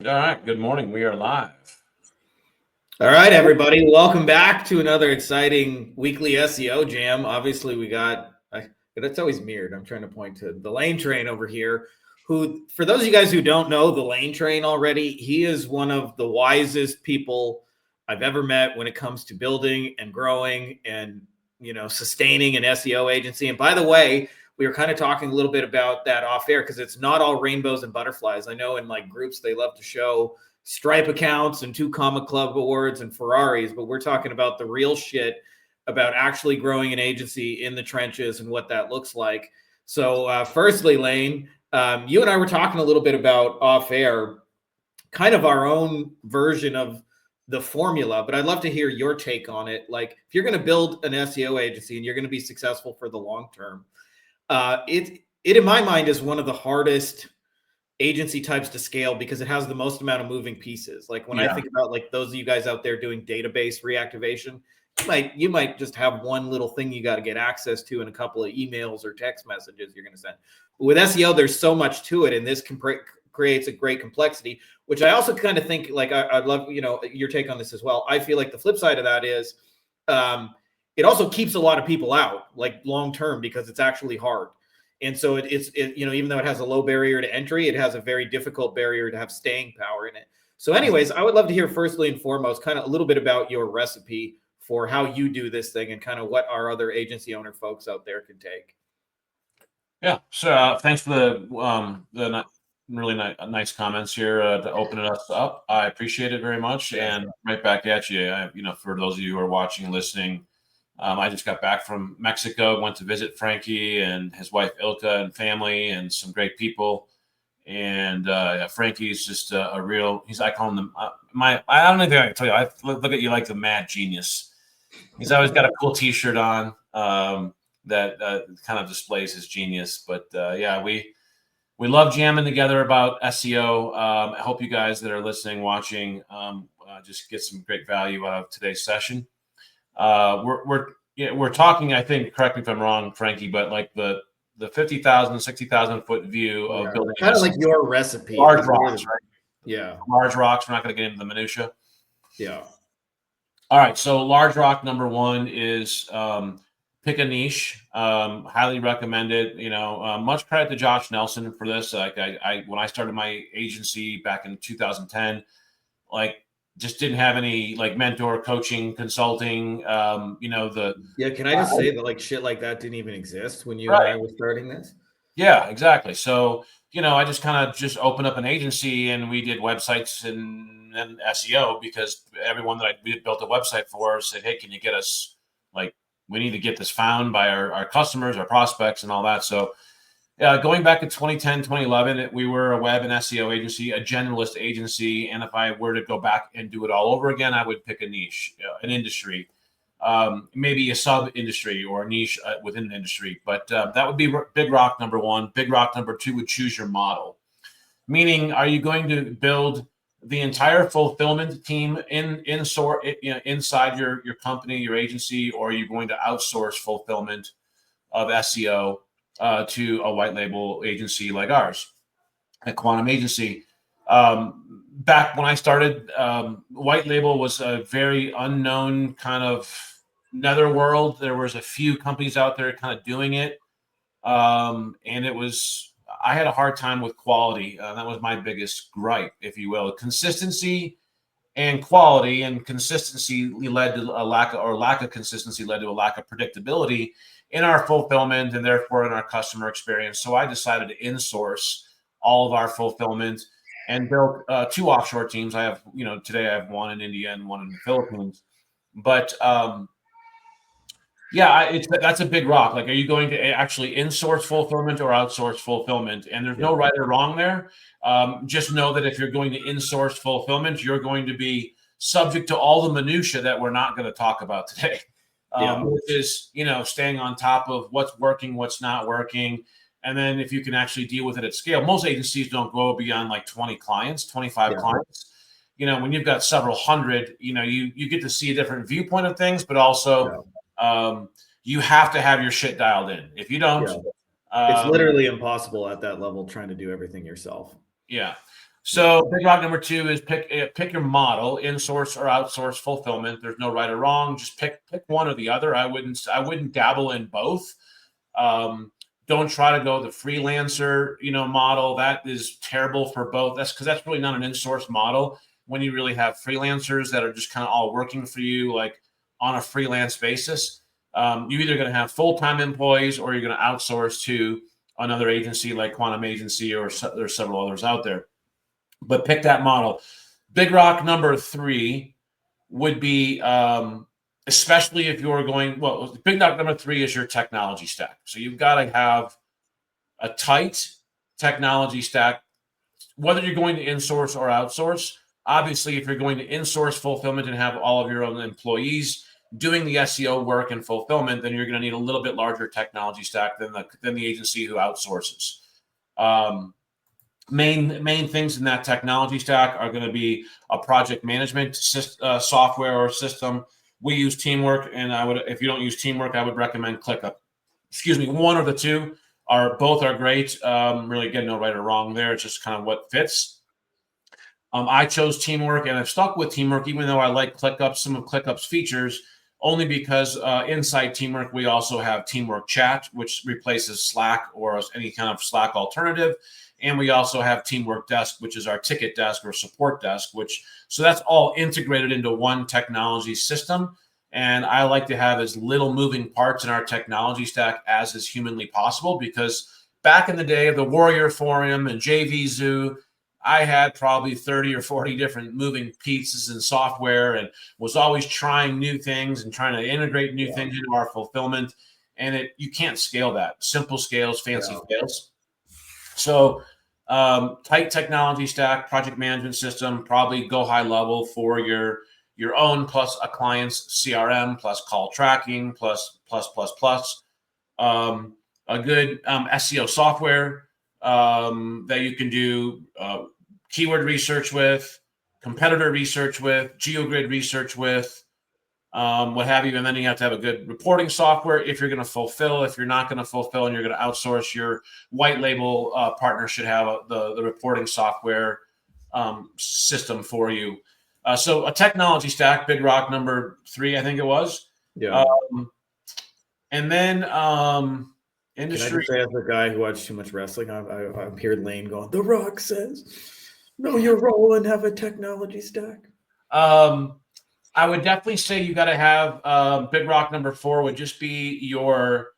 All right. Good morning. We are live. All right, everybody. Welcome back to another exciting weekly SEO jam. Obviously, it's always mirrored. I'm trying to point to the Lane Train over here, who, for those of you guys who don't know the Lane Train already, he is one of the wisest people I've ever met when it comes to building and growing and, sustaining an SEO agency. And by the way, we were kind of talking a little bit about that off air because it's not all rainbows and butterflies. I know in like groups, they love to show Stripe accounts and 2 Comma Club awards and Ferraris, but we're talking about the real shit about actually growing an agency in the trenches and what that looks like. So, firstly, Lane, you and I were talking a little bit about off air, kind of our own version of the formula, but I'd love to hear your take on it. Like, if you're going to build an SEO agency and you're going to be successful for the long term, it in my mind is one of the hardest agency types to scale because it has the most amount of moving pieces. Like when I think about like those of you guys out there doing database reactivation, you might just have one little thing you got to get access to and a couple of emails or text messages you're going to send. But with SEO, there's so much to it, and this creates a great complexity. Which I also kind of think like I'd love your take on this as well. I feel like the flip side of that is it also keeps a lot of people out like long term because it's actually hard. And so it's even though it has a low barrier to entry, it has a very difficult barrier to have staying power in it. So anyways, I would love to hear firstly and foremost kind of a little bit about your recipe for how you do this thing and kind of what our other agency owner folks out there can take. Yeah. So thanks for the really nice comments here to open us up. I appreciate it very much. And right back at you. For those of you who are watching and listening, I just got back from Mexico, went to visit Frankie and his wife Ilka and family and some great people. And Frankie's just a real, I call him I don't even think I can tell you, I look at you like the mad genius. He's always got a cool t-shirt on that kind of displays his genius. But we love jamming together about SEO. I hope you guys that are listening, watching, just get some great value out of today's session. We're talking, I think, correct me if I'm wrong, Frankie, but like the 50,000, 60,000 foot view of building kind of like your recipe. Large rocks, right? Yeah. Large rocks. We're not going to get into the minutia. Yeah. All right. So large rock number one is pick a niche. Highly recommend it. Much credit to Josh Nelson for this. Like when I started my agency back in 2010, just didn't have any like mentor coaching consulting. Can I just say that like shit like that didn't even exist when you and I were starting this? Yeah, exactly. So I just kind of just opened up an agency and we did websites and SEO because everyone that we built a website for said, hey, can you get us, like, we need to get this found by our customers, our prospects and all that. So going back to 2010, 2011, we were a web and SEO agency, a generalist agency. And if I were to go back and do it all over again, I would pick a niche, an industry, maybe a sub industry or a niche within an industry. But that would be big rock number one. Big rock number two would choose your model. Meaning, are you going to build the entire fulfillment team inside your company, your agency, or are you going to outsource fulfillment of SEO to a white label agency like ours, a Quantum agency? Back when I started, white label was a very unknown kind of netherworld. There was a few companies out there kind of doing it. And I had a hard time with quality. That was my biggest gripe, if you will. Consistency and quality, and consistency led to lack of consistency led to a lack of predictability in our fulfillment and therefore in our customer experience. So I decided to insource all of our fulfillment and built 2 offshore teams. Today I have one in India and one in the Philippines. But that's a big rock. Like, are you going to actually insource fulfillment or outsource fulfillment? And there's no right or wrong there. Just know that if you're going to insource fulfillment, you're going to be subject to all the minutia that we're not going to talk about today. Which is, staying on top of what's working, what's not working. And then if you can actually deal with it at scale, most agencies don't go beyond like 20 clients, 25 clients. When you've got several hundred, you get to see a different viewpoint of things, but also you have to have your shit dialed in. If you don't, it's literally impossible at that level trying to do everything yourself. Yeah. So big rock number 2 is pick your model, in-source or outsource fulfillment. There's no right or wrong. Just pick one or the other. I wouldn't dabble in both. Don't try to go the freelancer, model. That is terrible for both. That's really not an in-source model. When you really have freelancers that are just kind of all working for you, like on a freelance basis, you're either going to have full-time employees or you're going to outsource to another agency like Quantum Agency, or there's several others out there. But pick that model. Big rock number 3 would be, especially if you're going, big rock number 3 is your technology stack. So you've got to have a tight technology stack, whether you're going to in-source or outsource. Obviously, if you're going to in-source fulfillment and have all of your own employees doing the SEO work and fulfillment, then you're going to need a little bit larger technology stack than the agency who outsources. Main things in that technology stack are going to be a project management software or system. We use Teamwork, and if you don't use Teamwork, I would recommend ClickUp. One or the two both are great. Really, again, no right or wrong there. It's just kind of what fits. I chose Teamwork, and I've stuck with Teamwork, even though I like ClickUp, some of ClickUp's features, only because inside Teamwork, we also have Teamwork Chat, which replaces Slack or any kind of Slack alternative. And we also have Teamwork Desk, which is our ticket desk or support desk, so that's all integrated into one technology system. And I like to have as little moving parts in our technology stack as is humanly possible, because back in the day of the Warrior Forum and JVZoo, I had probably 30 or 40 different moving pieces in software and was always trying new things and trying to integrate new things into our fulfillment. And you can't scale that. Simple scales, fancy fails. So tight technology stack, project management system, probably go high level for your own plus a client's CRM plus call tracking plus. A good SEO software that you can do keyword research with, competitor research with, GeoGrid research with, what have you. And then you have to have a good reporting software if you're going to fulfill. If you're not going to fulfill and you're going to outsource, your white label partner should have the reporting software system for you. So a technology stack, big rock number 3, I think it was. Yeah. And then industry. Can I just say, as a guy who watched too much wrestling, I'm here Lane going, The Rock says, know your role and have a technology stack. I would definitely say you got to have big rock number 4 would just be your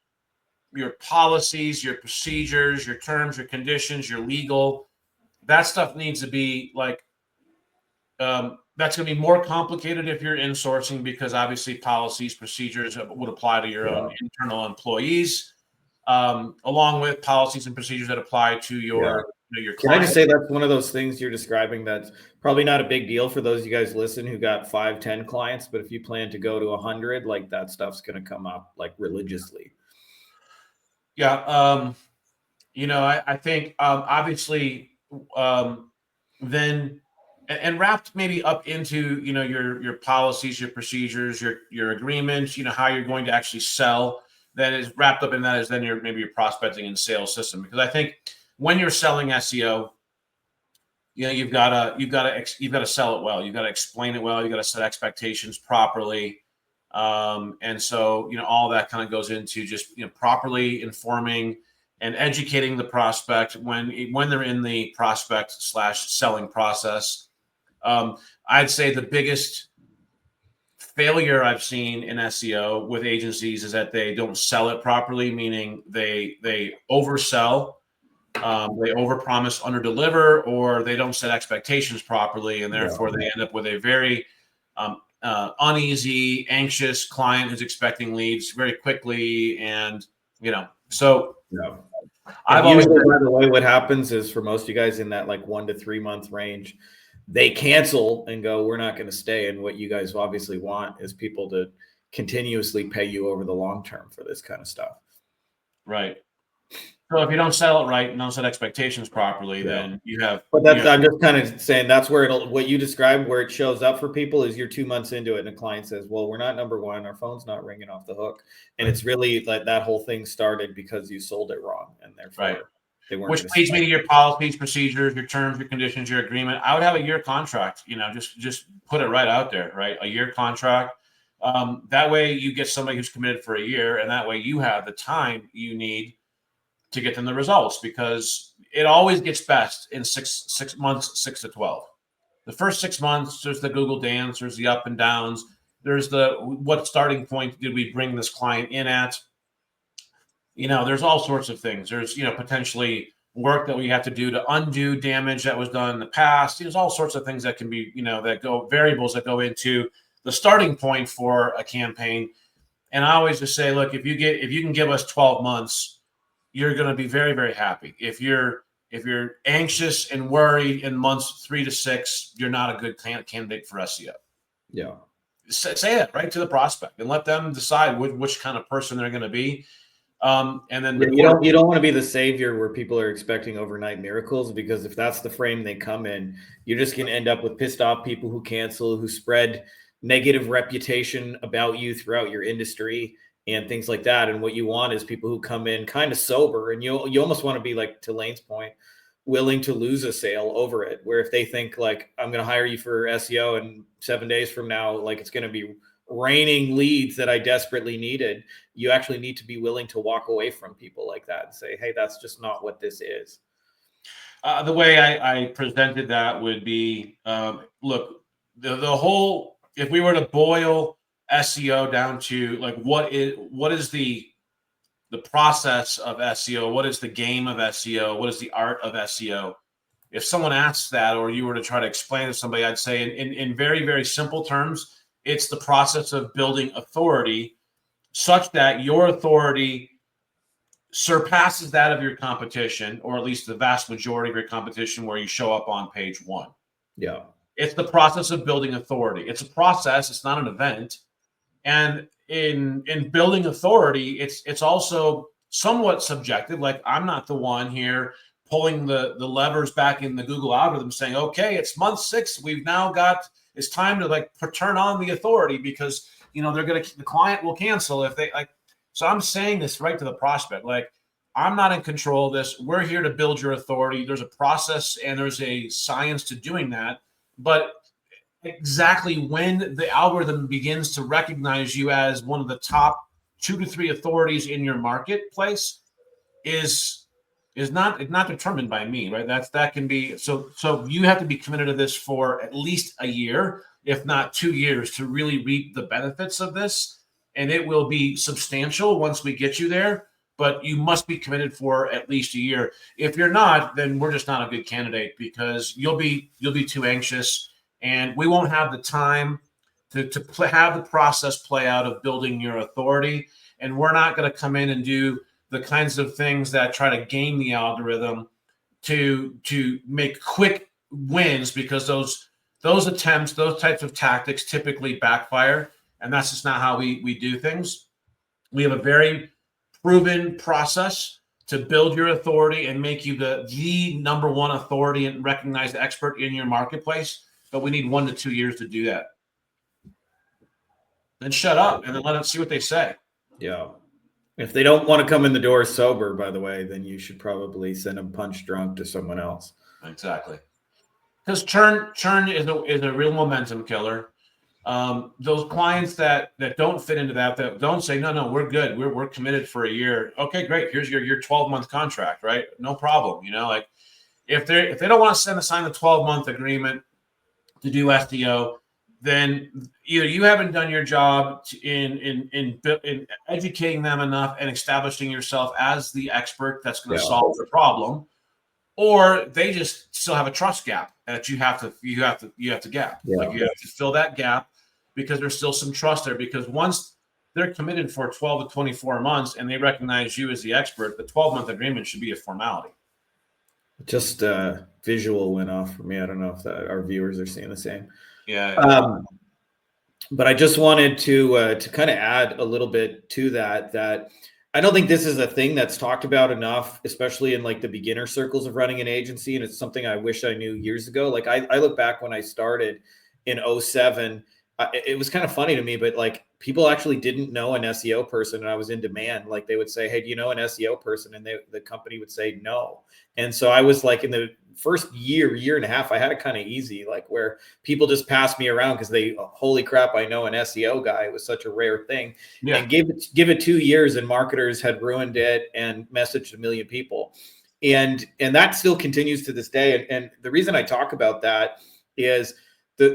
policies, your procedures, your terms, your conditions, your legal. That stuff needs to be like, that's going to be more complicated if you're insourcing, because obviously policies, procedures would apply to your own internal employees, along with policies and procedures that apply to your your Can client. I just say that's one of those things you're describing that's probably not a big deal for those of you guys listen who got 5, 10 clients, but if you plan to go to 100, like that stuff's going to come up like religiously. Yeah. I think obviously then and wrapped maybe up into your policies, your procedures, your agreements, how you're going to actually sell. That is wrapped up in that is then maybe your prospecting and sales system. Because I think when you're selling SEO, you've got to sell it well. You've got to explain it well. You've got to set expectations properly. And so all that kind of goes into just properly informing and educating the prospect when they're in the prospect / selling process. I'd say the biggest failure I've seen in SEO with agencies is that they don't sell it properly, meaning they oversell, they overpromise, underdeliver, or they don't set expectations properly, and therefore they end up with a very uneasy, anxious client who's expecting leads very quickly, and so. Yeah. I've always, by the way, what happens is for most of you guys in that like 1 to 3 month range, they cancel and go, we're not going to stay. And what you guys obviously want is people to continuously pay you over the long term for this kind of stuff. Right. So if you don't sell it right and don't set expectations properly, then you have. But I'm just kind of saying that's where what you described, where it shows up for people is you're 2 months into it and the client says, well, we're not number 1. Our phone's not ringing off the hook. And it's really like that whole thing started because you sold it wrong. And therefore. Right. which leads me to your policies, procedures, your terms, your conditions, your agreement. I would have a year contract, just put it right out there, right? A year contract. That way you get somebody who's committed for a year, and that way you have the time you need to get them the results, because it always gets best in 6 months, 6 to 12. The first 6 months, there's the Google dance, there's the up and downs, there's what starting point did we bring this client in at? There's all sorts of things. There's, potentially work that we have to do to undo damage that was done in the past. There's all sorts of things that can be, variables that go into the starting point for a campaign. And I always just say, look, if you can give us 12 months, you're going to be very, very happy. If you're anxious and worried in months 3 to 6, you're not a good candidate for SEO. Yeah. Say that right to the prospect and let them decide which kind of person they're going to be. And then you don't want to be the savior where people are expecting overnight miracles, because if that's the frame they come in, you're just going to end up with pissed off people who cancel, who spread negative reputation about you throughout your industry and things like that. And what you want is people who come in kind of sober, and you almost want to be, like to Lane's point, willing to lose a sale over it, where if they think like, I'm going to hire you for SEO and 7 days from now, like it's going to be raining leads that I desperately needed, you actually need to be willing to walk away from people like that and say, hey, that's just not what this is. The way I presented that would be, look, the whole, if we were to boil SEO down to like, what is the process of SEO? What is the game of SEO? What is the art of SEO? If someone asks that, or you were to try to explain to somebody, I'd say in very, very simple terms, it's the process of building authority such that your authority surpasses that of your competition, or at least the vast majority of your competition, where you show up on page 1. Yeah. It's the process of building authority. It's a process. It's not an event. And in building authority, it's also somewhat subjective. Like, I'm not the one here pulling the levers back in the Google algorithm saying, okay, it's month 6. We've now got, it's time to turn on the authority, because the client will cancel if they like. So I'm saying this right to the prospect. Like, I'm not in control of this. We're here to build your authority. There's a process and there's a science to doing that. But exactly when the algorithm begins to recognize you as one of the top 2 to 3 authorities in your marketplace is not determined by me, right? That can be so you have to be committed to this for at least a year, if not 2 years, to really reap the benefits of this. And it will be substantial once we get you there, but you must be committed for at least a year. If you're not, then we're just not a good candidate, because you'll be too anxious, and we won't have the time to have the process play out of building your authority. And we're not going to come in and do the kinds of things that try to game the algorithm to make quick wins, because those attempts, those types of tactics typically backfire. And that's just not how we do things. We have a very proven process to build your authority and make you the number one authority and recognized expert in your marketplace. But we need 1 to 2 years to do that. Then shut up and then let them see what they say. Yeah. If they don't want to come in the door sober, by the way, then you should probably send them punch drunk to someone else. Exactly. Because churn is a real momentum killer. Those clients that don't fit into that don't say, no, we're good. We're committed for a year. Okay, great. Here's your 12-month contract, right? No problem. Like if they don't want to sign the 12-month agreement to do SEO, then either you haven't done your job in educating them enough and establishing yourself as the expert that's going to solve the problem, or they just still have a trust gap that you have to gap. Yeah. Like, you have to fill that gap, because there's still some trust there. Because once they're committed for 12 to 24 months and they recognize you as the expert, the 12-month agreement should be a formality. Just visual went off for me. I don't know if our viewers are seeing the same. Yeah. But I just wanted to kind of add a little bit to that I don't think this is a thing that's talked about enough, especially in like the beginner circles of running an agency. And it's something I wish I knew years ago. Like I look back when I started in 2007, it was kind of funny to me, but like people actually didn't know an SEO person and I was in demand. Like they would say, hey, do you know an SEO person? And the company would say no. And so I was like in the first year and a half, I had it kind of easy, like where people just passed me around because they, holy crap, I know an SEO guy. It was such a rare thing. Yeah. And give it 2 years and marketers had ruined it and messaged a million people. And that still continues to this day. And the reason I talk about that is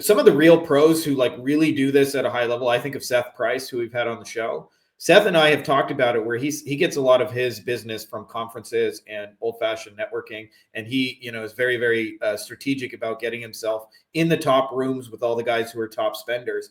some of the real pros who like really do this at a high level. I think of Seth Price, who we've had on the show. Seth and I have talked about it where he gets a lot of his business from conferences and old-fashioned networking. And he, is very, very strategic about getting himself in the top rooms with all the guys who are top spenders.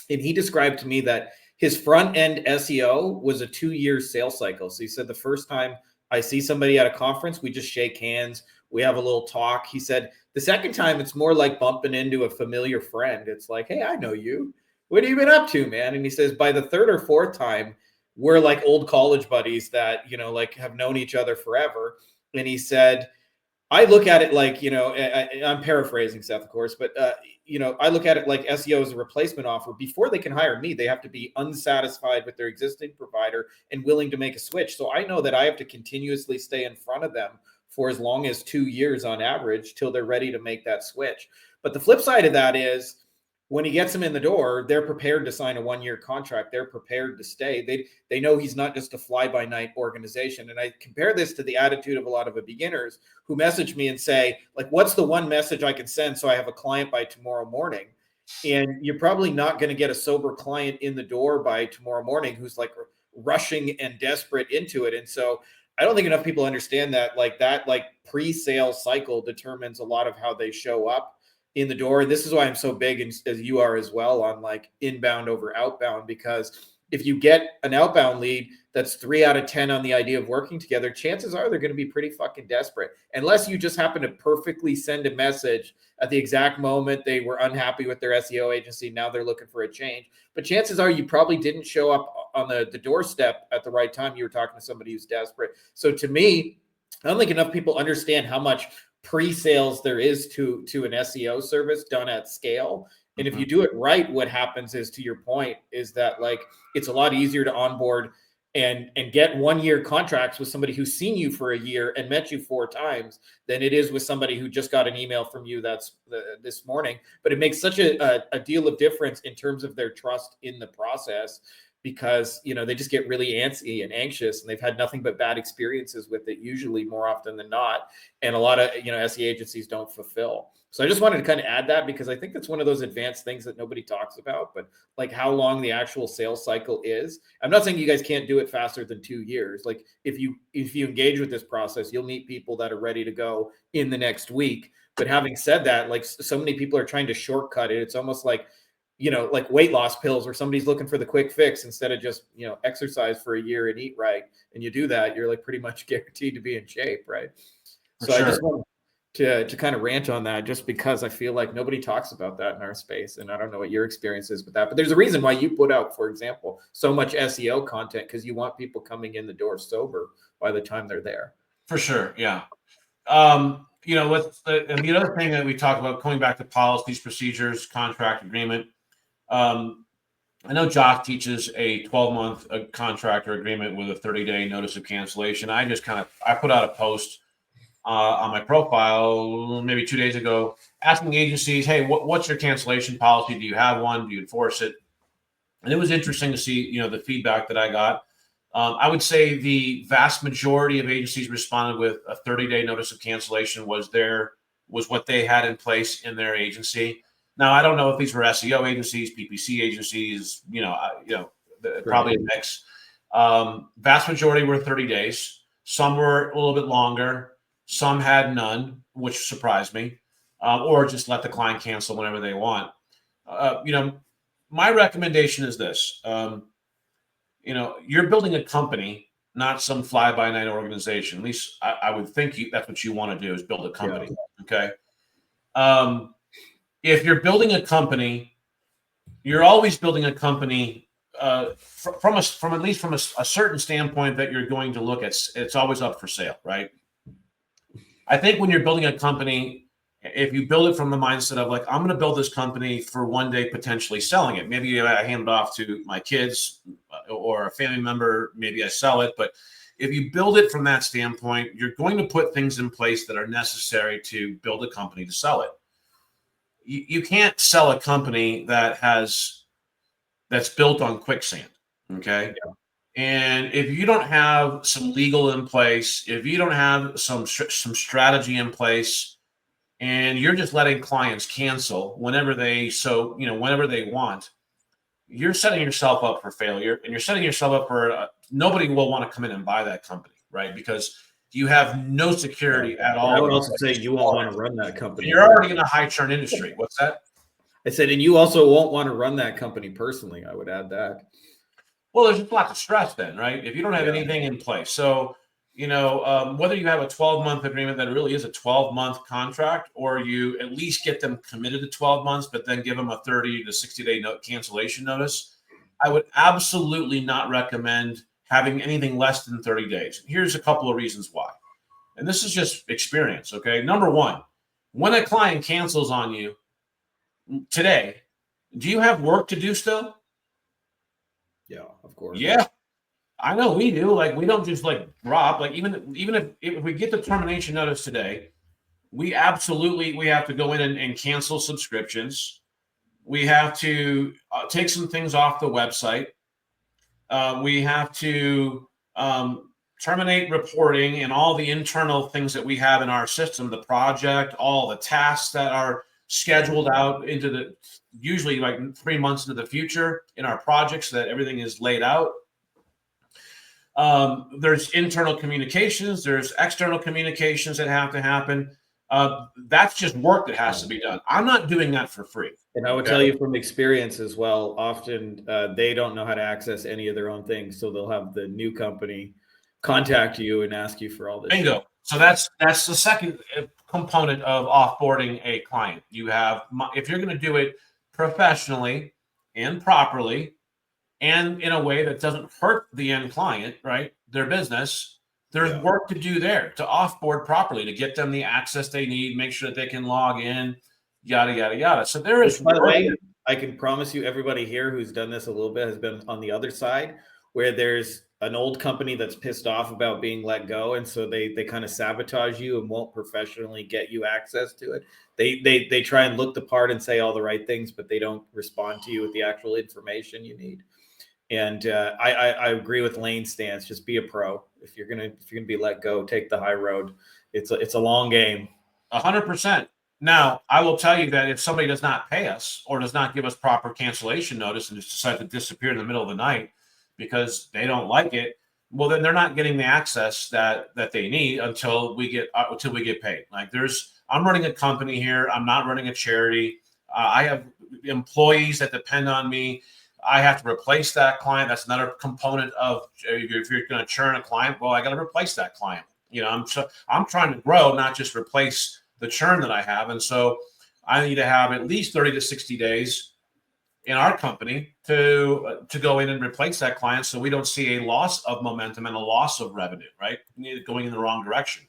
And he described to me that his front end SEO was a 2-year sales cycle. So he said, the first time I see somebody at a conference, we just shake hands. We have a little talk. He said, the second time, it's more like bumping into a familiar friend. It's like, hey, I know you. What have you been up to, man? And he says, by the third or fourth time, we're like old college buddies that, like have known each other forever. And he said, I look at it like, I'm paraphrasing Seth, of course, but, I look at it like SEO is a replacement offer. Before they can hire me, they have to be unsatisfied with their existing provider and willing to make a switch. So I know that I have to continuously stay in front of them for as long as 2 years on average till they're ready to make that switch. But the flip side of that is when he gets them in the door, they're prepared to sign a 1-year contract. They're prepared to stay. They know he's not just a fly-by-night organization. And I compare this to the attitude of a lot of the beginners who message me and say, like, what's the one message I can send so I have a client by tomorrow morning? And you're probably not going to get a sober client in the door by tomorrow morning who's like rushing and desperate into it. And so I don't think enough people understand that pre-sale cycle determines a lot of how they show up in the door. And this is why I'm so big, and as you are as well, on like inbound over outbound, because if you get an outbound lead that's 3 out of 10 on the idea of working together, chances are they're going to be pretty fucking desperate. Unless you just happen to perfectly send a message at the exact moment they were unhappy with their SEO agency. Now they're looking for a change. But chances are you probably didn't show up on the doorstep at the right time. You were talking to somebody who's desperate. So to me, I don't think enough people understand how much pre-sales there is to an SEO service done at scale. And if you do it right, what happens is, to your point, is that like it's a lot easier to onboard and get 1-year contracts with somebody who's seen you for a year and met you 4 times than it is with somebody who just got an email from you this morning. But it makes such a deal of difference in terms of their trust in the process, because they just get really antsy and anxious, and they've had nothing but bad experiences with it, usually more often than not. And a lot of SE agencies don't fulfill. So I just wanted to kind of add that, because I think that's one of those advanced things that nobody talks about, but like how long the actual sales cycle is. I'm not saying you guys can't do it faster than 2 years. Like if you engage with this process, you'll meet people that are ready to go in the next week. But having said that, like so many people are trying to shortcut it. It's almost like like weight loss pills, where somebody's looking for the quick fix instead of just, exercise for a year and eat right. And you do that, you're like pretty much guaranteed to be in shape. Right. So sure. I just want to kind of rant on that, just because I feel like nobody talks about that in our space. And I don't know what your experience is with that, but there's a reason why you put out, for example, so much SEO content, because you want people coming in the door sober by the time they're there. For sure. Yeah. What's and the other thing that we talk about, coming back to policies, procedures, contract agreement. I know Jock teaches a 12-month contract or agreement with a 30-day notice of cancellation. I put out a post on my profile maybe 2 days ago asking agencies, hey, what's your cancellation policy? Do you have one? Do you enforce it? And it was interesting to see, the feedback that I got. I would say the vast majority of agencies responded with a 30-day notice of cancellation was what they had in place in their agency. Now, I don't know if these were SEO agencies, PPC agencies, probably a mix. Vast majority were 30 days. Some were a little bit longer. Some had none, which surprised me, or just let the client cancel whenever they want. My recommendation is this. You're building a company, not some fly-by-night organization. At least I would think that's what you want to do, is build a company. Yeah. Okay. If you're building a company, you're always building a company from a certain standpoint that you're going to look at. It's always up for sale, right? I think when you're building a company if you build it from the mindset of like, I'm going to build this company for one day potentially selling it. Maybe I hand it off to my kids or a family member. Maybe I sell it. But if you build it from that standpoint, you're going to put things in place that are necessary to build a company to sell it. You can't sell a company that's built on quicksand. Okay. Yeah. And if you don't have some legal in place, if you don't have some strategy in place, and you're just letting clients cancel whenever they want, you're setting yourself up for failure, and you're setting yourself up for nobody will want to come in and buy that company, right? Because you have no security at all. I would also say you won't want to run that company. You're already in a high churn industry. What's that? I said, and you also won't want to run that company personally. I would add that. Well, there's just lots of stress then, right? If you don't have anything in place. So, whether you have a 12-month agreement that really is a 12-month contract, or you at least get them committed to 12 months, but then give them a 30 to 60-day cancellation notice, I would absolutely not recommend having anything less than 30 days. Here's a couple of reasons why. And this is just experience, okay? Number one, when a client cancels on you today, do you have work to do still? Yeah, of course. Yeah. I know we do. Like, we don't just like drop. Like, even if we get the termination notice today, we have to go in and cancel subscriptions. We have to take some things off the website. We have to terminate reporting and all the internal things that we have in our system, the project, all the tasks that are scheduled out into usually like 3 months into the future in our projects, so that everything is laid out. There's internal communications, there's external communications that have to happen. That's just work that has to be done. I'm not doing that for free. And I would tell you from experience as well, often they don't know how to access any of their own things. So they'll have the new company contact you and ask you for all this. Bingo. Shit. So that's the second component of offboarding a client. You have, if you're going to do it professionally and properly, and in a way that doesn't hurt the end client, right? Their business, there's work to do there to offboard properly, to get them the access they need, make sure that they can log in, yada, yada, yada. So there is. By the way, I can promise you everybody here who's done this a little bit has been on the other side, where there's an old company that's pissed off about being let go. And so they kind of sabotage you and won't professionally get you access to it. They try and look the part and say all the right things, but they don't respond to you with the actual information you need. And I agree with Lane's stance. Just be a pro. If you're gonna be let go, take the high road. It's a long game. 100%. Now, I will tell you that if somebody does not pay us or does not give us proper cancellation notice and just decide to disappear in the middle of the night because they don't like it, well, then they're not getting the access that they need until we get paid. Like, I'm running a company here. I'm not running a charity. I have employees that depend on me. I have to replace that client. That's another component of, if you're going to churn a client, well, I got to replace that client. I'm trying to grow, not just replace the churn that I have. And so I need to have at least 30 to 60 days in our company to go in and replace that client, so we don't see a loss of momentum and a loss of revenue, right? Going in the wrong direction.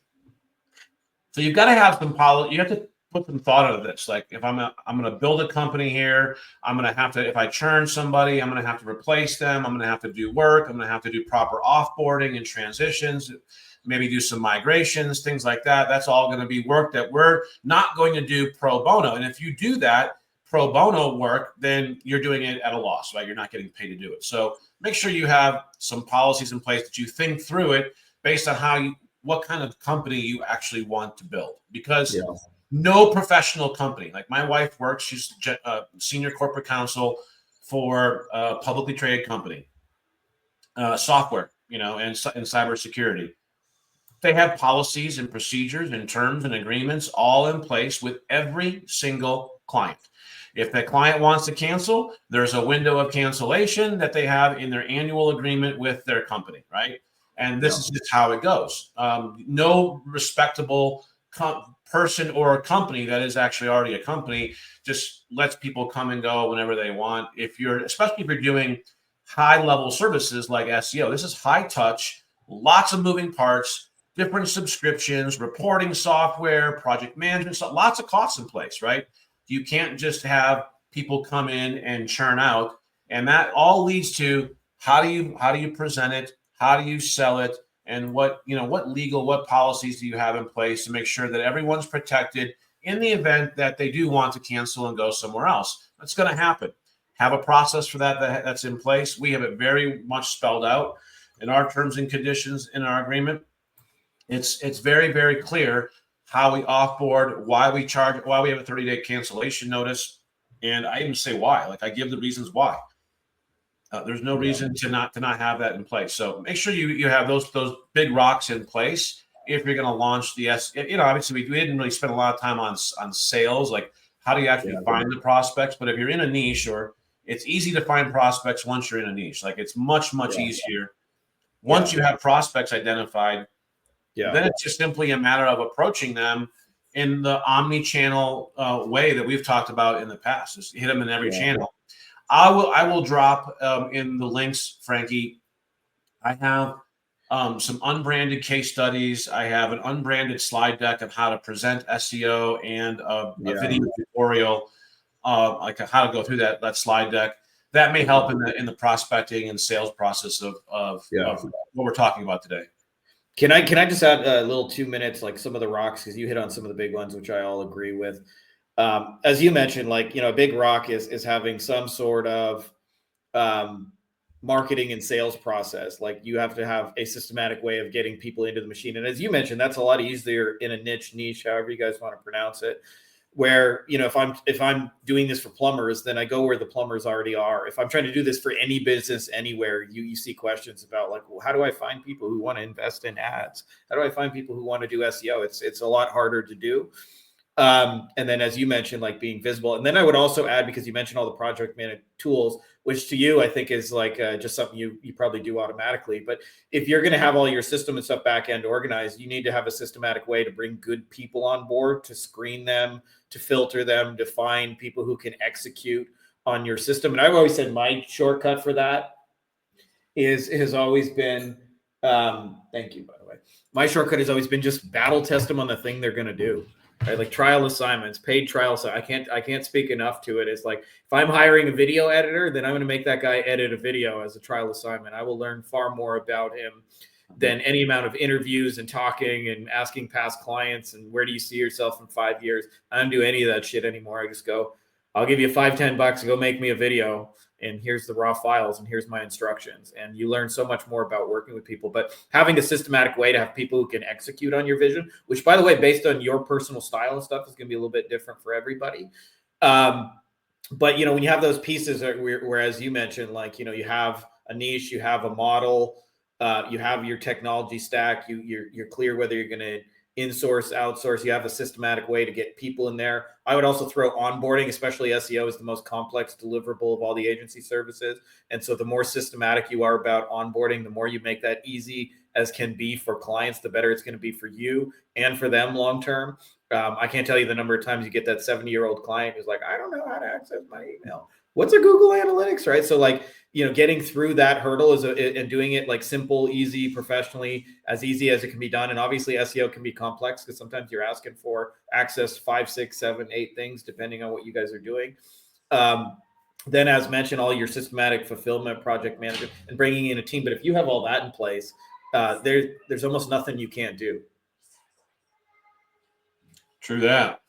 So you've got to have some policy. You have to put some thought into this. Like, if I'm going to build a company here, I'm going to have to, if I churn somebody, I'm going to have to replace them. I'm going to have to do work. I'm going to have to do proper offboarding and transitions, maybe do some migrations, things like that. That's all going to be work that we're not going to do pro bono. And if you do that pro bono work, then you're doing it at a loss, right? You're not getting paid to do it. So make sure you have some policies in place, that you think through it based on what kind of company you actually want to build. Because no professional company, like my wife works, she's a senior corporate counsel for a publicly traded company, software, and cybersecurity. They have policies and procedures and terms and agreements all in place with every single client. If the client wants to cancel, there's a window of cancellation that they have in their annual agreement with their company, right? And this is just how it goes. No respectable person or a company that is actually already a company just lets people come and go whenever they want. Especially if you're doing high level services like SEO, this is high touch, lots of moving parts. different subscriptions, reporting software, project management, so lots of costs in place, right? You can't just have people come in and churn out. And that all leads to how do you present it? How do you sell it? And what policies do you have in place to make sure that everyone's protected in the event that they do want to cancel and go somewhere else? That's going to happen. Have a process for that's in place. We have it very much spelled out in our terms and conditions in our agreement. It's very, very clear how we offboard, why we charge, why we have a 30-day cancellation notice. And I even say why. Like, I give the reasons why. There's no reason to not have that in place. So make sure you have those big rocks in place if you're going to launch the obviously we didn't really spend a lot of time on sales, like how do you actually find the prospects. But if you're in a niche, or it's easy to find prospects once you're in a niche, like it's much easier once you have prospects identified. Then it's just simply a matter of approaching them in the omni-channel way that we've talked about in the past. Just hit them in every channel. I will drop in the links, Frankie. I have some unbranded case studies. I have an unbranded slide deck of how to present SEO and a video tutorial, like how to go through that slide deck. That may help in the prospecting and sales process of what we're talking about today. Can I just add a little 2 minutes, like some of the rocks, because you hit on some of the big ones, which I all agree with. As you mentioned, like, a big rock is having some sort of marketing and sales process. Like, you have to have a systematic way of getting people into the machine. And as you mentioned, that's a lot easier in a niche, however you guys want to pronounce it, where, if I'm doing this for plumbers, then I go where the plumbers already are. If I'm trying to do this for any business anywhere, you see questions about, like, well, how do I find people who want to invest in ads? How do I find people who want to do SEO? It's a lot harder to do. And then, as you mentioned, like being visible. And then I would also add, because you mentioned all the project management tools, which to you, I think is like just something you probably do automatically. But if you're going to have all your system and stuff back end organized, you need to have a systematic way to bring good people on board, to screen them, to filter them, to find people who can execute on your system. And I've always said my shortcut for that has always been, thank you, by the way. My shortcut has always been just battle test them on the thing they're going to do. Right? Like trial assignments, paid trial. So I can't speak enough to it. It's like, if I'm hiring a video editor, then I'm going to make that guy edit a video as a trial assignment. I will learn far more about him than any amount of interviews and talking and asking past clients and where do you see yourself in 5 years. I don't do any of that shit anymore. I just go, I'll give you $5-10 and go make me a video. And here's the raw files and here's my instructions. And you learn so much more about working with people. But having a systematic way to have people who can execute on your vision, which, by the way, based on your personal style and stuff, is going to be a little bit different for everybody. But, when you have those pieces, whereas you mentioned, like, you have a niche, you have a model, you have your technology stack, you're clear whether you're going to insource, outsource, you have a systematic way to get people in there. I would also throw onboarding, especially SEO, is the most complex deliverable of all the agency services. And so the more systematic you are about onboarding, the more you make that easy as can be for clients, the better it's going to be for you and for them long-term. I can't tell you the number of times you get that 70-year-old client who's like, I don't know how to access my email. What's a Google Analytics, right? So, like, getting through that hurdle and doing it like simple, easy, professionally, as easy as it can be done. And obviously SEO can be complex because sometimes you're asking for access 5, 6, 7, 8 things, depending on what you guys are doing. Then, as mentioned, all your systematic fulfillment, project management, and bringing in a team. But if you have all that in place, there's almost nothing you can't do. True that.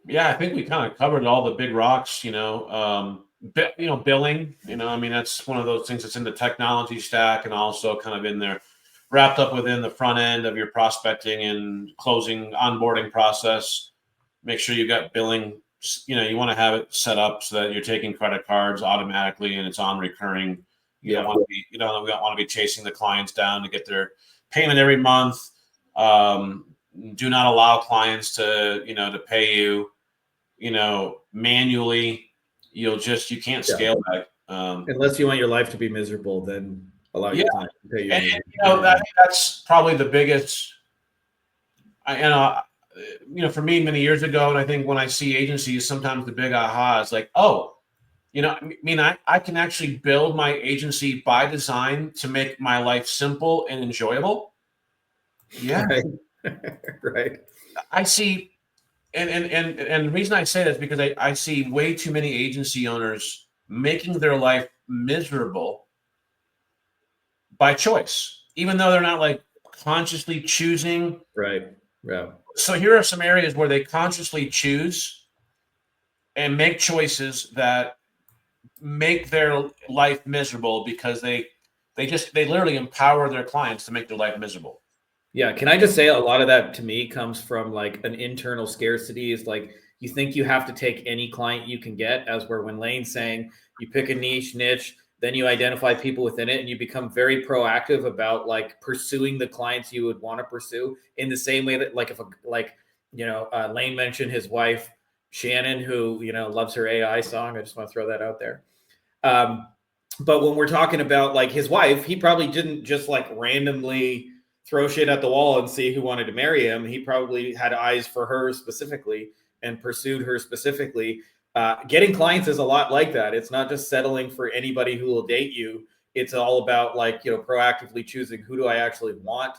Yeah, I think we kind of covered all the big rocks, billing, that's one of those things that's in the technology stack and also kind of in there wrapped up within the front end of your prospecting and closing onboarding process. Make sure you got billing, you want to have it set up so that you're taking credit cards automatically and it's on recurring. You don't want to be chasing the clients down to get their payment every month. Do not allow clients to pay you, manually. You can't scale that. Unless you want your life to be miserable, then allow your client to pay you. And that's probably the biggest, for me many years ago. And I think when I see agencies, sometimes the big aha is like, oh, I can actually build my agency by design to make my life simple and enjoyable. Yeah. Right. Right. I see. And the reason I say that is because I see way too many agency owners making their life miserable by choice, even though they're not like consciously choosing. Right. Yeah. So here are some areas where they consciously choose and make choices that make their life miserable because they literally empower their clients to make their life miserable. Yeah. Can I just say a lot of that to me comes from like an internal scarcity is like you think you have to take any client you can get, as where when Lane's saying you pick a niche, then you identify people within it and you become very proactive about like pursuing the clients you would want to pursue in the same way that like Lane mentioned his wife, Shannon, who, loves her AI song. I just want to throw that out there. But when we're talking about like his wife, he probably didn't just like randomly throw shit at the wall and see who wanted to marry him. He probably had eyes for her specifically and pursued her specifically. Getting clients is a lot like that. It's not just settling for anybody who will date you. It's all about like, proactively choosing who do I actually want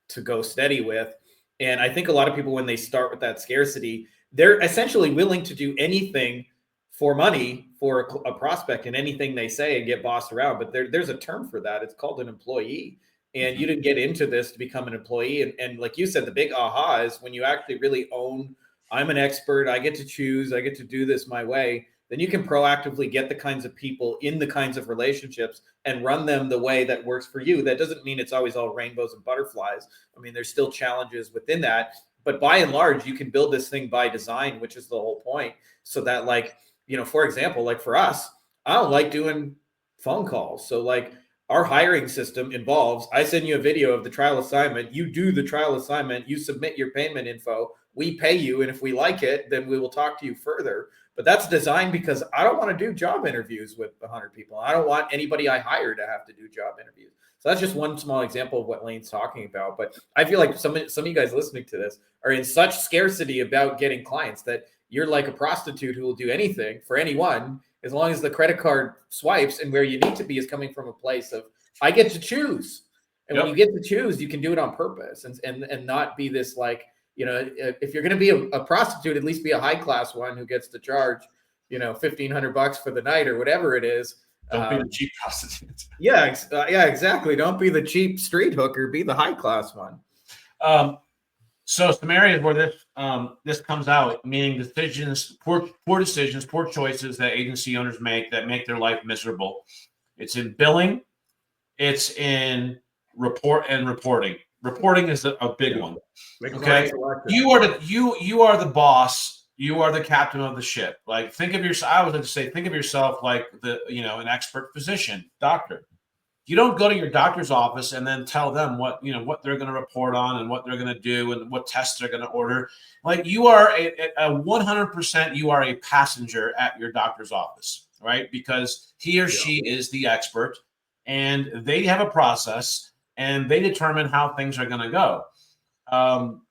to go steady with. And I think a lot of people, when they start with that scarcity, they're essentially willing to do anything for money for a prospect and anything they say and get bossed around. But there's a term for that. It's called an employee. And you didn't get into this to become an employee. And like you said, the big aha is when you actually really own, I'm an expert, I get to choose, I get to do this my way, then you can proactively get the kinds of people in the kinds of relationships and run them the way that works for you. That doesn't mean it's always all rainbows and butterflies. I mean, there's still challenges within that. But by and large, you can build this thing by design, which is the whole point. So that like, for example, like for us, I don't like doing phone calls. So like, our hiring system involves, I send you a video of the trial assignment, you do the trial assignment, you submit your payment info, we pay you, and if we like it, then we will talk to you further. But that's designed because I don't want to do job interviews with 100 people. I don't want anybody I hire to have to do job interviews. So that's just one small example of what Lane's talking about. But I feel like some of you guys listening to this are in such scarcity about getting clients that you're like a prostitute who will do anything for anyone, as long as the credit card swipes, and where you need to be is coming from a place of, I get to choose. And when you get to choose, you can do it on purpose and not be this like, if you're going to be a prostitute, at least be a high class one who gets to charge, $1,500 for the night or whatever it is. Don't be the cheap prostitute. Yeah, exactly. Don't be the cheap street hooker, be the high class one. So some areas where this comes out, meaning poor decisions, poor choices that agency owners make that make their life miserable. It's in billing, it's in reporting. Reporting is a big one. Okay, you are the boss. You are the captain of the ship. Like think of yourself. I would like to say, think of yourself like an expert physician, doctor. You don't go to your doctor's office and then tell them what they're going to report on and what they're going to do and what tests they're going to order. Like you are a 100%, you are a passenger at your doctor's office, right? Because he or she is the expert and they have a process and they determine how things are going to go.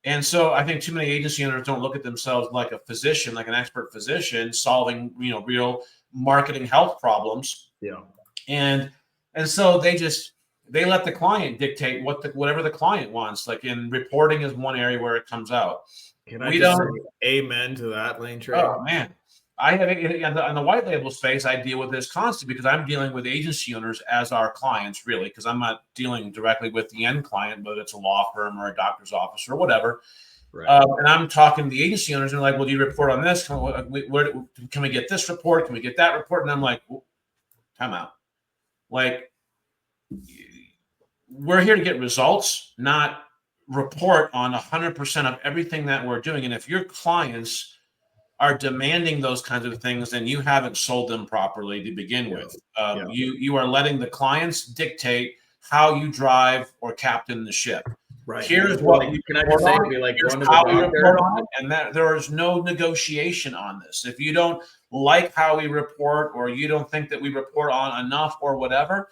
And so I think too many agency owners don't look at themselves like a physician, like an expert physician solving, real marketing health problems. Yeah. And so they let the client dictate whatever the client wants. Like in reporting is one area where it comes out. Can I just say amen to that, Lane Trey? Oh man, I have on the white label space. I deal with this constantly because I'm dealing with agency owners as our clients, really, because I'm not dealing directly with the end client, whether it's a law firm or a doctor's office or whatever. Right. And I'm talking to the agency owners and they're like, well, do you report on this? Can we get this report? Can we get that report? And I'm like, time out. Like, we're here to get results, not report on 100% of everything that we're doing. And if your clients are demanding those kinds of things, then you haven't sold them properly to begin with. You are letting the clients dictate how you drive or captain the ship. Right. Here's what we can report on. Here's how we report on it, and that there is no negotiation on this. If you don't like how we report, or you don't think that we report on enough, or whatever,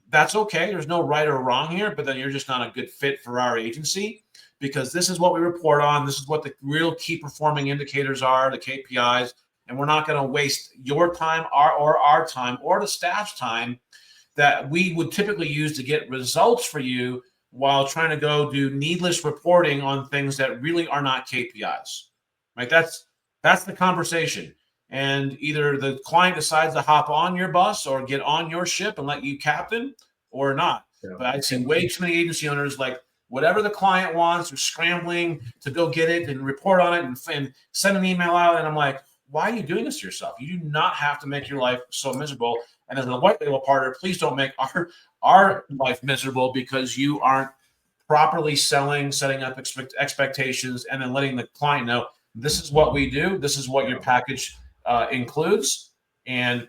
that's okay. There's no right or wrong here, but then you're just not a good fit for our agency because this is what we report on. This is what the real key performing indicators are, the KPIs. and we're not going to waste your time, our time, or the staff's time that we would typically use to get results for you while trying to go do needless reporting on things that really are not KPIs. Right? That's the conversation. And either the client decides to hop on your bus or get on your ship and let you captain, or not. Yeah. But I've seen way too many agency owners, like, whatever the client wants, they're scrambling to go get it and report on it and send an email out. And I'm like, why are you doing this to yourself? You do not have to make your life so miserable. And as a white label partner, please don't make our life miserable because you aren't properly setting up expectations, and then letting the client know, this is what we do. This is what your package includes. And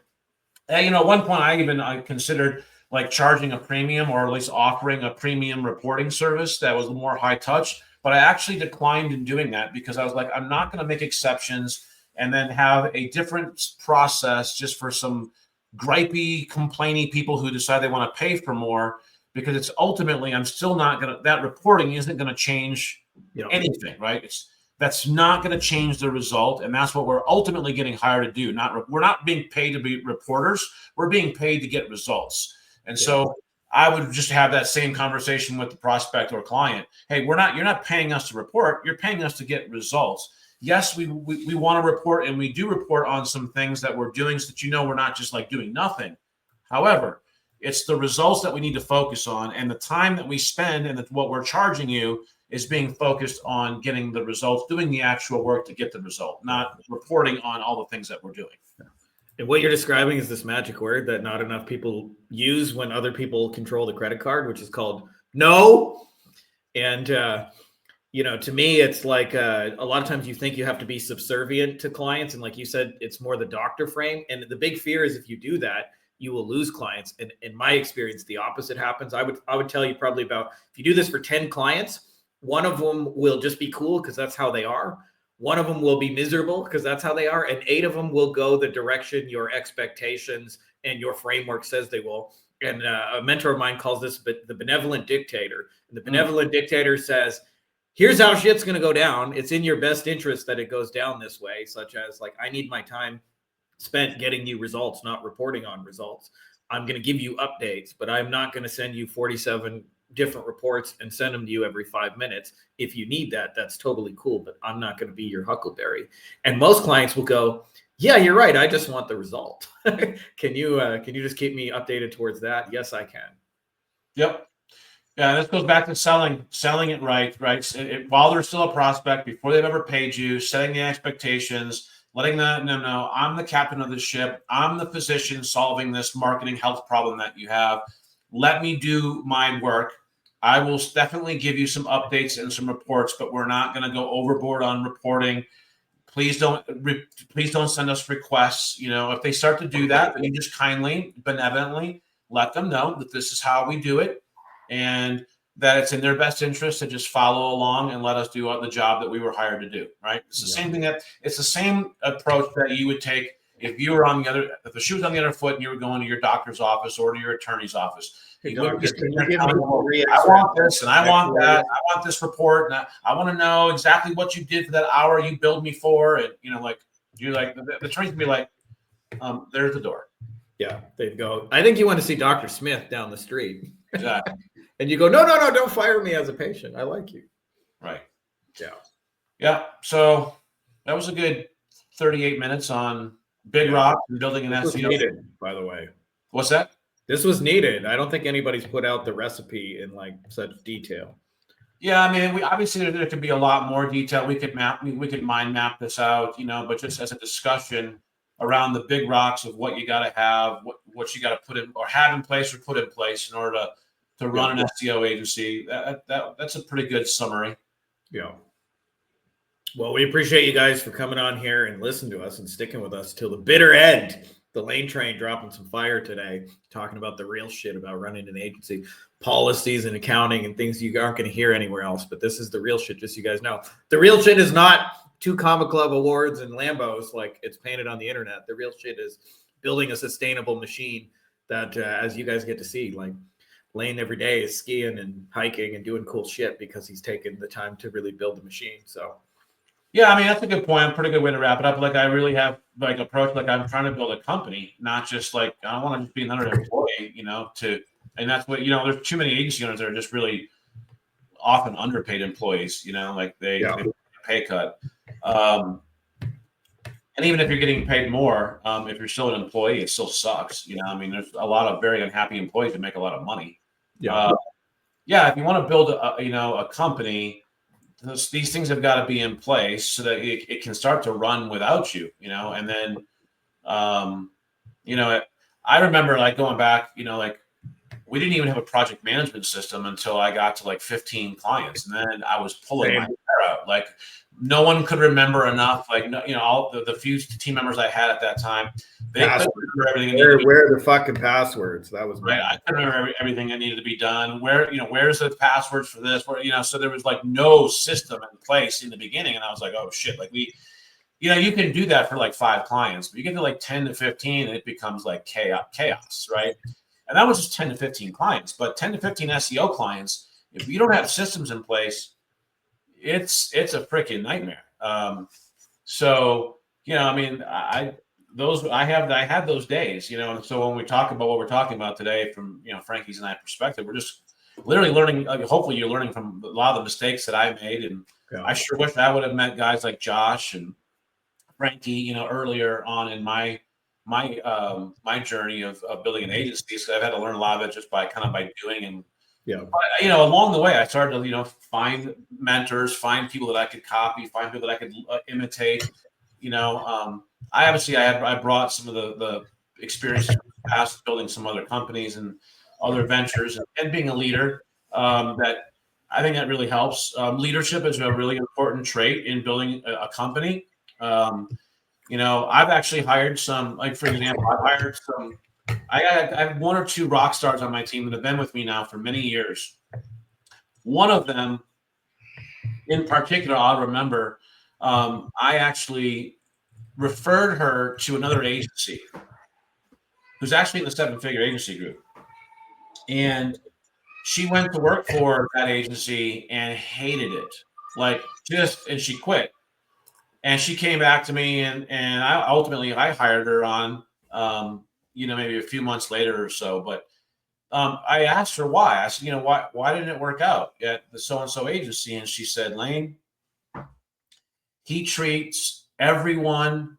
at one point I considered like charging a premium, or at least offering a premium reporting service that was more high touch. But I actually declined in doing that because I was like, I'm not going to make exceptions and then have a different process just for some gripey, complaining people who decide they want to pay for more, because it's ultimately, I'm still not going to, that reporting isn't going to change anything, right? That's not going to change the result. And that's what we're ultimately getting hired to do. We're not being paid to be reporters. We're being paid to get results. And so I would just have that same conversation with the prospect or client. Hey, you're not paying us to report. You're paying us to get results. Yes, we want to report, and we do report on some things that we're doing so that we're not just like doing nothing. However, it's the results that we need to focus on, and the time that we spend and what we're charging you is being focused on getting the results, doing the actual work to get the result, not reporting on all the things that we're doing. And what you're describing is this magic word that not enough people use when other people control the credit card, which is called no. And, to me, it's like a lot of times you think you have to be subservient to clients. And like you said, it's more the doctor frame. And the big fear is if you do that, you will lose clients. And in my experience, the opposite happens. I would tell you probably about, if you do this for 10 clients, one of them will just be cool because that's how they are. One of them will be miserable because that's how they are. And 8 of them will go the direction your expectations and your framework says they will. And a mentor of mine calls this the benevolent dictator. And the benevolent dictator says, here's how shit's going to go down. It's in your best interest that it goes down this way, such as like, I need my time spent getting you results, not reporting on results. I'm going to give you updates, but I'm not going to send you 47 different reports and send them to you every 5 minutes. If you need that, that's totally cool, but I'm not going to be your huckleberry. And most clients will go, yeah, you're right. I just want the result. Can you just keep me updated towards that? Yes, I can. Yep. Yeah, this goes back to selling it right. While they're still a prospect, before they've ever paid you, setting the expectations, letting them know, I'm the captain of the ship. I'm the physician solving this marketing health problem that you have. Let me do my work. I will definitely give you some updates and some reports, but we're not going to go overboard on reporting. Please don't send us requests. If they start to do that, then you just kindly, benevolently let them know that this is how we do it, and that it's in their best interest to just follow along and let us do the job that we were hired to do. Right? It's the same thing it's the same approach that you would take if you were if the shoe was on the other foot and you were going to your doctor's office or to your attorney's office. Hey, doctor, can you give me I want this and I want that. I want this report, and I want to know exactly what you did for that hour you billed me for. And the attorney's gonna be like, there's the door. Yeah, they'd go, I think you want to see Dr. Smith down the street. Exactly. And you go, no, don't fire me as a patient. I like you. Right. Yeah. Yeah. So that was a good 38 minutes on Big Rock and building an SEO. Needed, by the way. What's that? This was needed. I don't think anybody's put out the recipe in like such detail. Yeah, I mean, obviously there could be a lot more detail. We could mind map this out, but just as a discussion around the big rocks of what you got to have, what you got to put in or have in place or put in place in order to run an SEO agency. That's a pretty good summary. Yeah. Well, we appreciate you guys for coming on here and listening to us and sticking with us till the bitter end. The Lane Train dropping some fire today, talking about the real shit about running an agency, policies and accounting and things you aren't going to hear anywhere else. But this is the real shit, just so you guys know. The real shit is not 2 Comic Club awards and Lambos like it's painted on the internet. The real shit is building a sustainable machine that, as you guys get to see, like Lane every day is skiing and hiking and doing cool shit because he's taken the time to really build the machine. So Yeah, I mean, that's a good point. Pretty good way to wrap it up. Like, I really have like approach, like I'm trying to build a company, not just like I don't want to just be another employee, and that's what, there's too many agency owners that are just really often underpaid employees, like they pay cut. And even if you're getting paid more, if you're still an employee, it still sucks. I mean, there's a lot of very unhappy employees that make a lot of money. Yeah. Yeah. If you want to build a company, these things have got to be in place so that it can start to run without you, and then, I remember like going back, like we didn't even have a project management system until I got to like 15 clients. And then I was pulling my hair out. Like no one could remember enough. Like, all the few team members I had at that time, they couldn't remember everything. Where are the fucking passwords? That was right. I couldn't remember everything that needed to be done. Where's the passwords for this? So there was like no system in place in the beginning. And I was like, oh shit. Like you can do that for like 5 clients, but you get to like 10 to 15 and it becomes like chaos, right? And that was just 10 to 15 clients, but 10 to 15 SEO clients, if you don't have systems in place, it's a freaking nightmare. So, I mean, I had those days, and so when we talk about what we're talking about today from, Frankie's and I perspective, we're just literally learning. Hopefully you're learning from a lot of the mistakes that I made. And I sure wish I would have met guys like Josh and Frankie, earlier on in my journey of building an agency. So I've had to learn a lot of it just by doing. And but, along the way, I started to find mentors, find people that I could copy, find people that I could imitate. I brought some of the experience from the past building some other companies and other ventures and being a leader. That I think that really helps. Leadership is a really important trait in building a company. I've actually hired some, like, for example, I have 1 or 2 rock stars on my team that have been with me now for many years. One of them in particular, I'll remember, I actually referred her to another agency who's actually in the 7-figure agency group. And she went to work for that agency and hated it. And she quit. And she came back to me, and I ultimately hired her on, maybe a few months later or so. But I asked her why. I said, why didn't it work out at the so-and-so agency? And she said, Lane, he treats everyone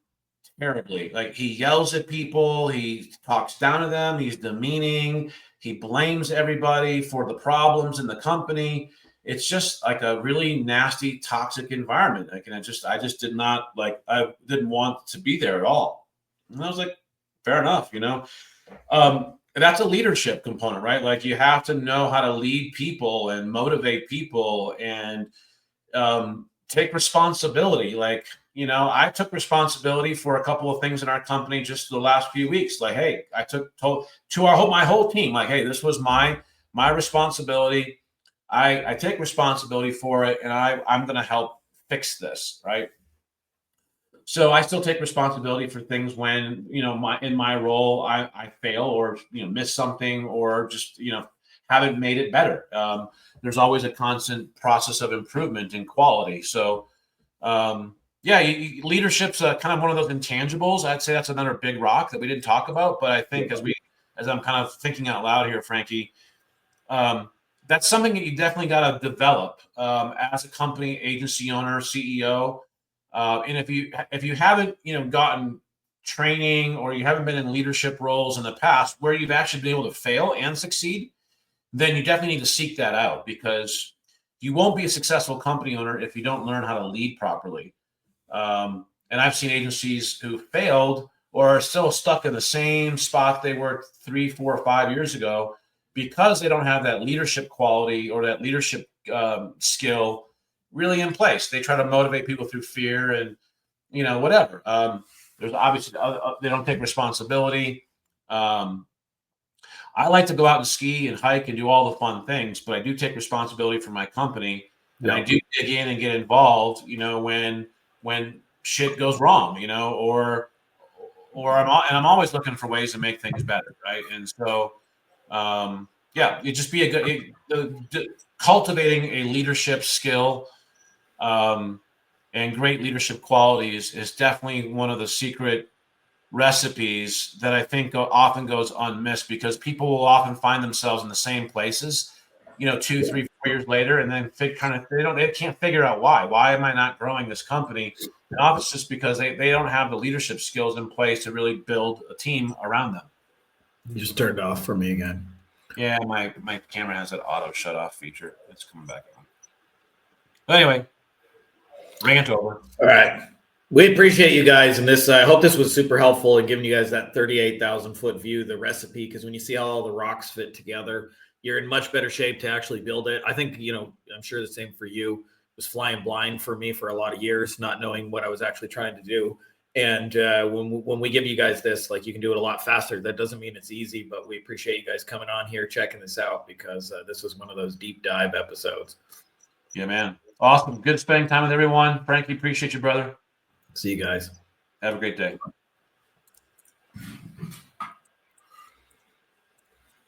terribly. Like, he yells at people, he talks down to them, he's demeaning, he blames everybody for the problems in the company. It's just like a really nasty, toxic environment. Like, and I just did not like, I didn't want to be there at all. And I was like, fair enough, that's a leadership component, right? Like, you have to know how to lead people and motivate people and take responsibility. Like, I took responsibility for a couple of things in our company just the last few weeks. Like, hey, I told my whole team, like, hey, this was my responsibility. I take responsibility for it, and I'm going to help fix this, right? So I still take responsibility for things when, in my role, I fail or, miss something or just, haven't made it better. There's always a constant process of improvement and quality. So, leadership's kind of one of those intangibles. I'd say that's another big rock that we didn't talk about. But I think as I'm kind of thinking out loud here, Frankie, that's something that you definitely got to develop as a company, agency owner, CEO. And if you haven't, gotten training or you haven't been in leadership roles in the past where you've actually been able to fail and succeed, then you definitely need to seek that out, because you won't be a successful company owner if you don't learn how to lead properly. And I've seen agencies who failed or are still stuck in the same spot they were 3, 4, 5 years ago because they don't have that leadership quality or that leadership skill really in place. They try to motivate people through fear and, whatever. There's obviously, they don't take responsibility. I like to go out and ski and hike and do all the fun things, but I do take responsibility for my company. And I do dig in and get involved, when shit goes wrong, or I'm always looking for ways to make things better. Right. And so, it just be cultivating a leadership skill, and great leadership qualities is definitely one of the secret recipes that I think often goes unmissed, because people will often find themselves in the same places, 2, 3, 4 years later, and then they can't figure out why am I not growing this company? And often it's just because they don't have the leadership skills in place to really build a team around them. You just turned off for me again. Yeah, my camera has that auto shut off feature. It's coming back on. But anyway, rant over. All right. We appreciate you guys. And this, I hope this was super helpful in giving you guys that 38,000 foot view, the recipe, because when you see how all the rocks fit together, you're in much better shape to actually build it. I think, I'm sure the same for you. It was flying blind for me for a lot of years, not knowing what I was actually trying to do. And when we give you guys this, like, you can do it a lot faster. That doesn't mean it's easy, but we appreciate you guys coming on here, checking this out, because this was one of those deep dive episodes. Yeah, man. Awesome. Good spending time with everyone. Frankie, appreciate you, brother. See you guys. Have a great day.